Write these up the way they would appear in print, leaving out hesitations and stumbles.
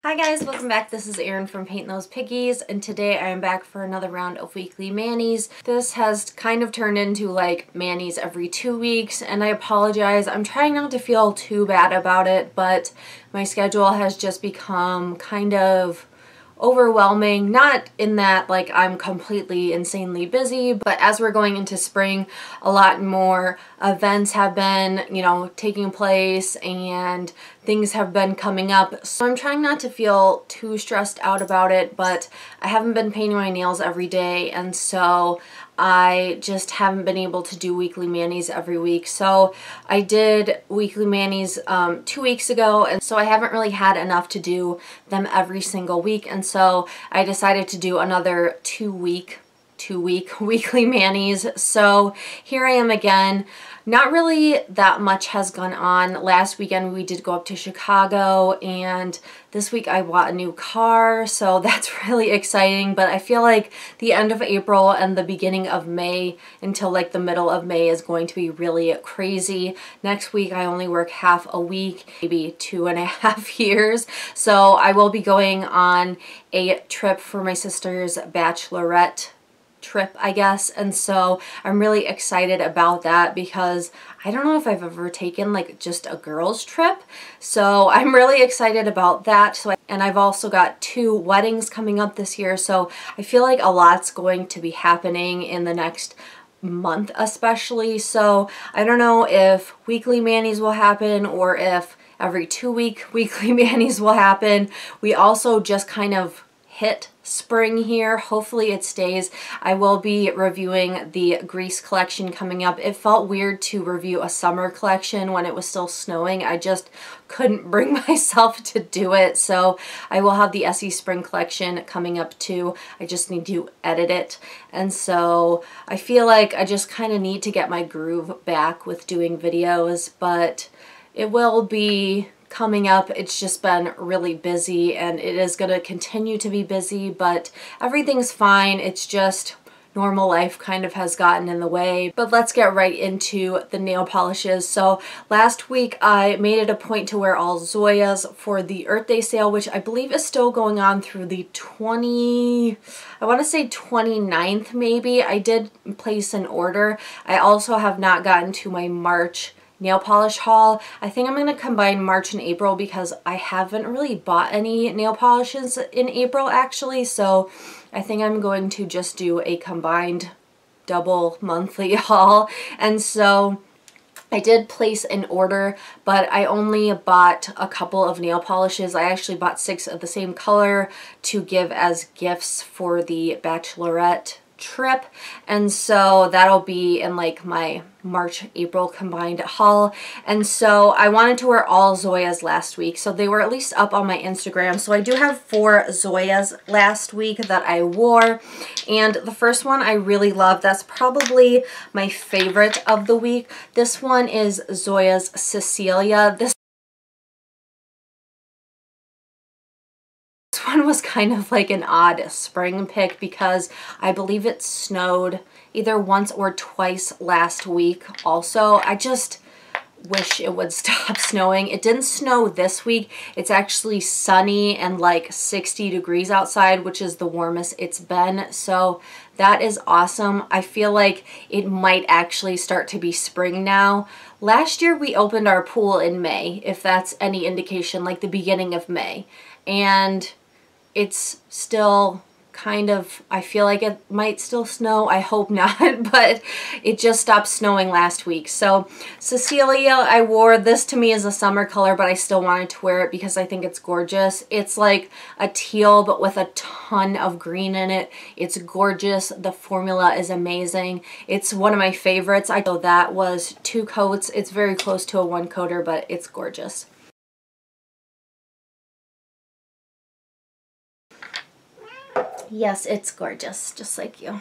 Hi guys, welcome back. This is Erin from Painting Those Piggies, and today I am back for another round of weekly manis. This has kind of turned into like manis every 2 weeks, and I apologize. I'm trying not to feel too bad about it, but my schedule has just become kind of overwhelming. Not in that like I'm completely insanely busy, but as we're going into spring, a lot more events have been, taking place and things have been coming up. So I'm trying not to feel too stressed out about it, but I haven't been painting my nails every day, and so I just haven't been able to do weekly manis every week. So I did weekly manis 2 weeks ago, and so I haven't really had enough to do them every single week, and so I decided to do another two-week weekly manis. So here I am again. Not really that much has gone on. Last weekend we did go up to Chicago, and this week I bought a new car, so that's really exciting. But I feel like the end of April and the beginning of May until like the middle of May is going to be really crazy. Next week I only work half a week, maybe 2.5 years. So I will be going on a trip for my sister's bachelorette trip, I guess, and so I'm really excited about that because I don't know if I've ever taken like just a girls trip, so I'm really excited about that. And I've also got 2 weddings coming up this year, so I feel like a lot's going to be happening in the next month especially. So I don't know if weekly manis will happen or if every 2-week weekly manis will happen. We also just kind of hit spring here. Hopefully it stays. I will be reviewing the Grease collection coming up. It felt weird to review a summer collection when it was still snowing. I just couldn't bring myself to do it. So I will have the SE spring collection coming up too. I just need to edit it. And so I feel like I just kind of need to get my groove back with doing videos, but it will be coming up. It's just been really busy, and it is going to continue to be busy, but everything's fine. It's just normal life kind of has gotten in the way. But let's get right into the nail polishes. So last week I made it a point to wear all Zoyas for the Earth Day sale, which I believe is still going on through the 29th maybe. I did place an order. I also have not gotten to my March nail polish haul. I think I'm going to combine March and April because I haven't really bought any nail polishes in April actually, so I think I'm going to just do a combined double monthly haul. And so I did place an order, but I only bought a couple of nail polishes. I actually bought 6 of the same color to give as gifts for the bachelorette trip, and so that'll be in like my March-April combined haul. And so I wanted to wear all Zoyas last week, so they were at least up on my Instagram. So I do have 4 Zoyas last week that I wore, and the first one I really love. That's probably my favorite of the week. This one is Zoya Cecilia. This one was kind of like an odd spring pick because I believe it snowed either once or twice last week also. I just wish it would stop snowing. It didn't snow this week. It's actually sunny and like 60 degrees outside, which is the warmest it's been. So that is awesome. I feel like it might actually start to be spring now. Last year we opened our pool in May, if that's any indication, like the beginning of May. And it's still kind of, I feel like it might still snow. I hope not, but it just stopped snowing last week. So Cecilia, I wore this. To me is a summer color, but I still wanted to wear it because I think it's gorgeous. It's like a teal, but with a ton of green in it. It's gorgeous. The formula is amazing. It's one of my favorites. I know that was 2 coats. It's very close to a 1-coater, but it's gorgeous. Yes, it's gorgeous, just like you.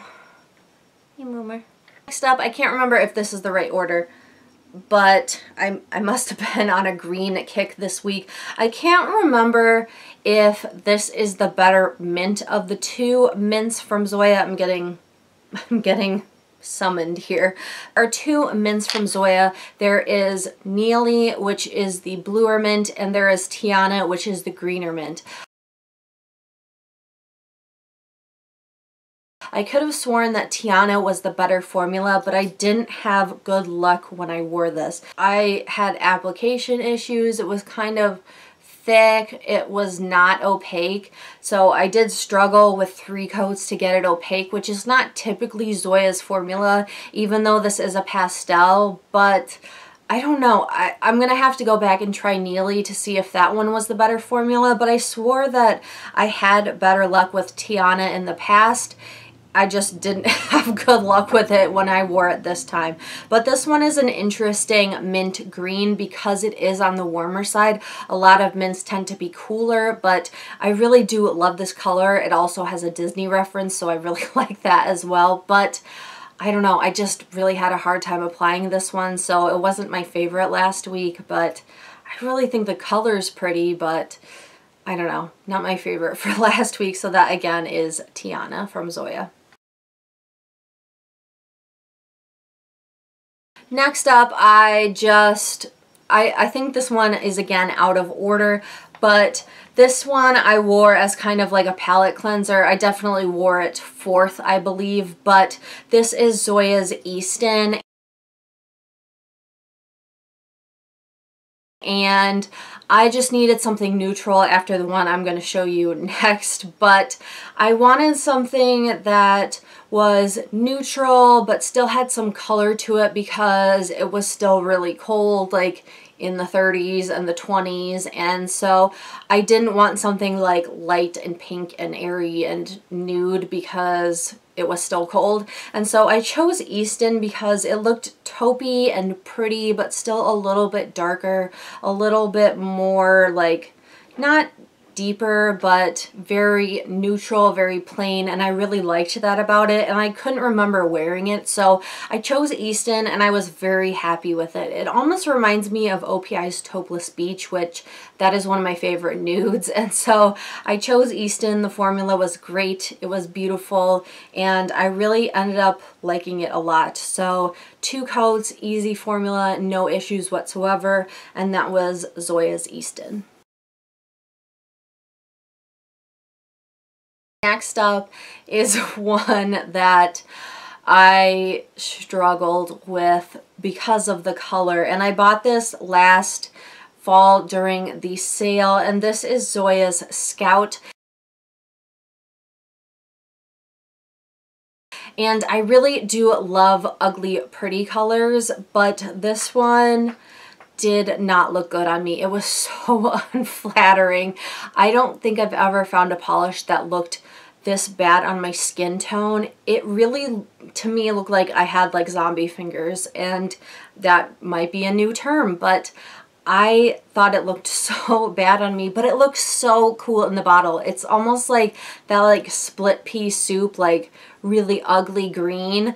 Hey, Moomer. Next up, I can't remember if this is the right order, but I must have been on a green kick this week. I can't remember if this is the better mint of the 2 mints from Zoya. I'm getting summoned here. There are 2 mints from Zoya. There is Neely, which is the bluer mint, and there is Tiana, which is the greener mint. I could have sworn that Tiana was the better formula, but I didn't have good luck when I wore this. I had application issues. It was kind of thick. It was not opaque. So I did struggle with 3 coats to get it opaque, which is not typically Zoya's formula, even though this is a pastel, but I don't know. I'm going to have to go back and try Neely to see if that one was the better formula, but I swore that I had better luck with Tiana in the past. I just didn't have good luck with it when I wore it this time. But this one is an interesting mint green because it is on the warmer side. A lot of mints tend to be cooler, but I really do love this color. It also has a Disney reference, so I really like that as well. But I don't know, I just really had a hard time applying this one, so it wasn't my favorite last week, but I really think the color's pretty, but I don't know, not my favorite for last week. So that again is Tiana from Zoya. Next up, I think this one is again out of order, but this one I wore as kind of like a palette cleanser. I definitely wore it 4th, I believe, but this is Zoya's Eastyn. And I just needed something neutral after the one I'm going to show you next, but I wanted something that was neutral but still had some color to it because it was still really cold, like in the 30s and the 20s, and so I didn't want something like light and pink and airy and nude because it was still cold. And so I chose Eastyn because it looked taupey and pretty, but still a little bit darker, a little bit more like, not deeper, but very neutral, very plain, and I really liked that about it, and I couldn't remember wearing it, so I chose Eastyn and I was very happy with it. It almost reminds me of OPI's Taupeless Beach, which that is one of my favorite nudes, and so I chose Eastyn. The formula was great, it was beautiful, and I really ended up liking it a lot. So 2 coats, easy formula, no issues whatsoever, and that was Zoya's Eastyn. Next up is one that I struggled with because of the color, and I bought this last fall during the sale, and this is Zoya's Scout. And I really do love ugly pretty colors, but this one did not look good on me. It was so unflattering. I don't think I've ever found a polish that looked this bad on my skin tone. It really, to me, looked like I had like zombie fingers, and that might be a new term, but I thought it looked so bad on me, but it looks so cool in the bottle. It's almost like that like split pea soup, like really ugly green,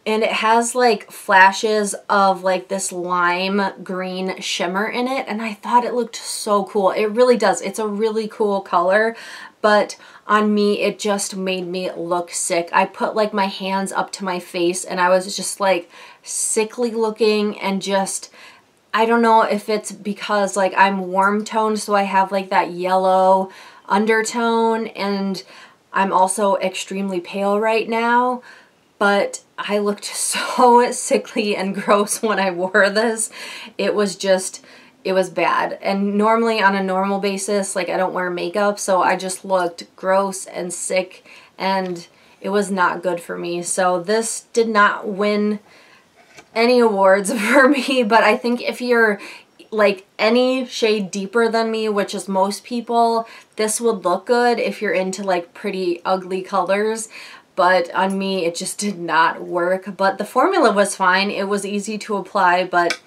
and it has like flashes of like this lime green shimmer in it, and I thought it looked so cool. It really does. It's a really cool color, but on me it just made me look sick. I put like my hands up to my face and I was just like sickly looking, and just, I don't know if it's because like I'm warm toned, so I have like that yellow undertone, and I'm also extremely pale right now, but I looked so sickly and gross when I wore this. It was just, it was bad. And normally on a normal basis, like I don't wear makeup, so I just looked gross and sick, and it was not good for me. So this did not win any awards for me, but I think if you're like any shade deeper than me, which is most people, this would look good if you're into like pretty ugly colors. But on me, it just did not work. But the formula was fine. It was easy to apply, but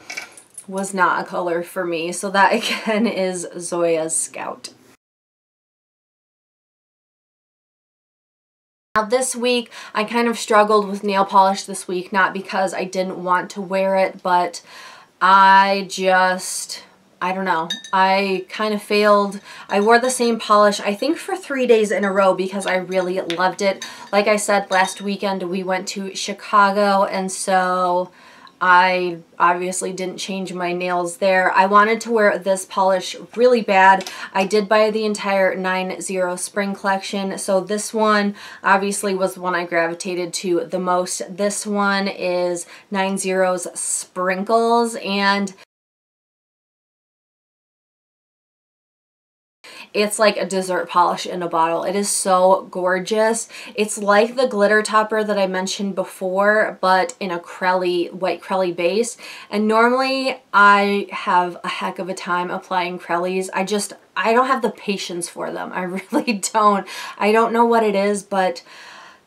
was not a color for me. So that again is Zoya's Scout. Now this week, I kind of struggled with nail polish this week, not because I didn't want to wear it, but I don't know. I kind of failed. I wore the same polish, I think, for 3 days in a row because I really loved it. Like I said, last weekend we went to Chicago, and so I obviously didn't change my nails there. I wanted to wear this polish really bad. I did buy the entire 9-0 spring collection, so this one obviously was the one I gravitated to the most. This one is 9-0's Sping-kles, and it's like a dessert polish in a bottle. It is so gorgeous. It's like the glitter topper that I mentioned before, but in a white Crelly base. And normally I have a heck of a time applying Crellys. I don't have the patience for them. I really don't. I don't know what it is, but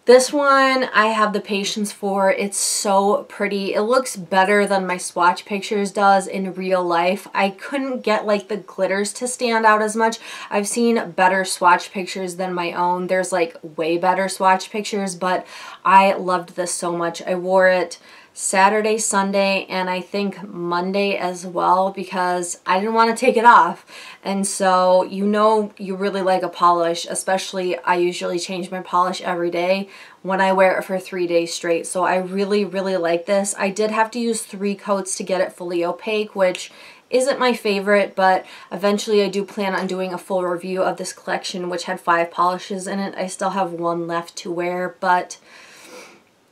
this one I have the patience for. It's so pretty. It looks better than my swatch pictures does in real life. I couldn't get like the glitters to stand out as much. I've seen better swatch pictures than my own. There's like way better swatch pictures, but I loved this so much. I wore it Saturday, Sunday, and I think Monday as well because I didn't want to take it off. And so you know you really like a polish, especially I usually change my polish every day when I wear it for 3 days straight. So I really, really like this. I did have to use 3 coats to get it fully opaque, which isn't my favorite, but eventually I do plan on doing a full review of this collection, which had 5 polishes in it. I still have 1 left to wear, but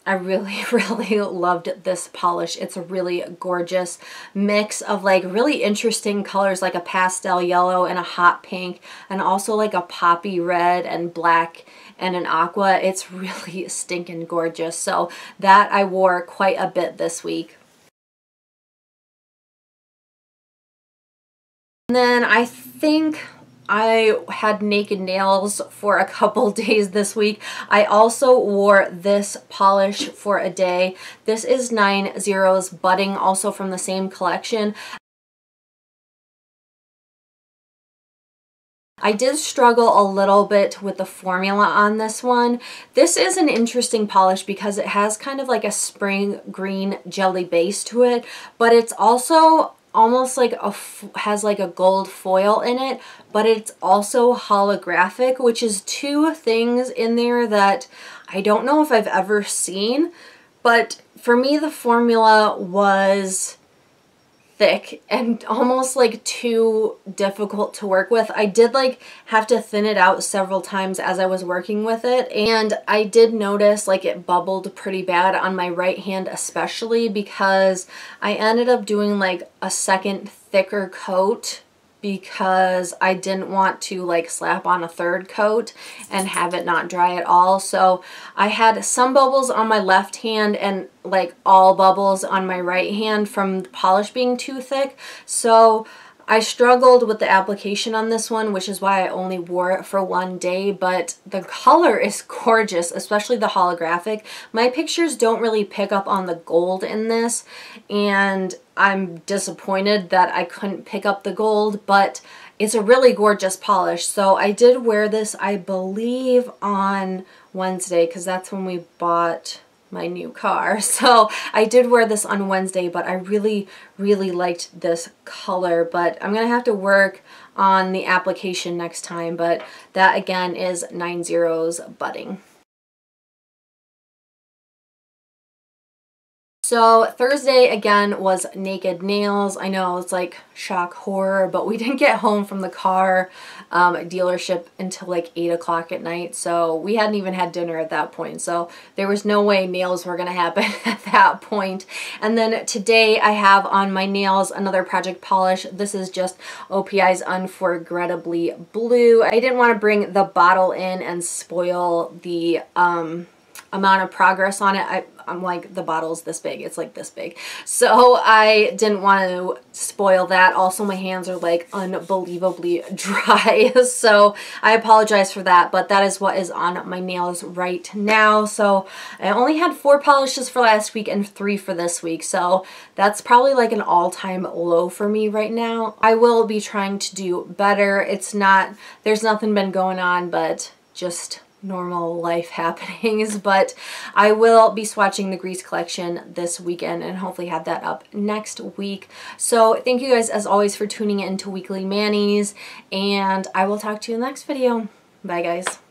I really, really loved this polish. It's a really gorgeous mix of like really interesting colors, like a pastel yellow and a hot pink, and also like a poppy red and black and an aqua. It's really stinking gorgeous. So that I wore quite a bit this week. And then I think I had naked nails for a couple days this week. I also wore this polish for a day. This is 9-0's Budding, also from the same collection. I did struggle a little bit with the formula on this one. This is an interesting polish because it has kind of like a spring green jelly base to it, but it's also almost like has like a gold foil in it, but it's also holographic, which is 2 things in there that I don't know if I've ever seen. But for me, the formula was thick and almost like too difficult to work with. I did like have to thin it out several times as I was working with it, and I did notice like it bubbled pretty bad on my right hand, especially because I ended up doing like a second thicker coat because I didn't want to like slap on a 3rd coat and have it not dry at all. So I had some bubbles on my left hand and like all bubbles on my right hand from the polish being too thick. So I struggled with the application on this one, which is why I only wore it for 1 day, but the color is gorgeous, especially the holographic. My pictures don't really pick up on the gold in this, and I'm disappointed that I couldn't pick up the gold, but it's a really gorgeous polish. So I did wear this, I believe, on Wednesday, because that's when we bought my new car. So I did wear this on Wednesday, but I really, really liked this color. But I'm gonna have to work on the application next time. But that again is 9-0's Budding. So Thursday again was naked nails. I know it's like shock horror, but we didn't get home from the car dealership until like 8 o'clock at night. So we hadn't even had dinner at that point. So there was no way nails were gonna happen at that point. And then today I have on my nails another project polish. This is just OPI's Unforgretably Blue. I didn't want to bring the bottle in and spoil the amount of progress on it. I'm like, the bottle's this big, it's like this big. So I didn't want to spoil that. Also, my hands are like unbelievably dry. So I apologize for that, but that is what is on my nails right now. So I only had 4 polishes for last week and 3 for this week. So that's probably like an all-time low for me right now. I will be trying to do better. There's nothing been going on, but just normal life happenings. But I will be swatching the Grease collection this weekend and hopefully have that up next week. So thank you guys as always for tuning in to Weekly Manis, and I will talk to you in the next video. Bye guys.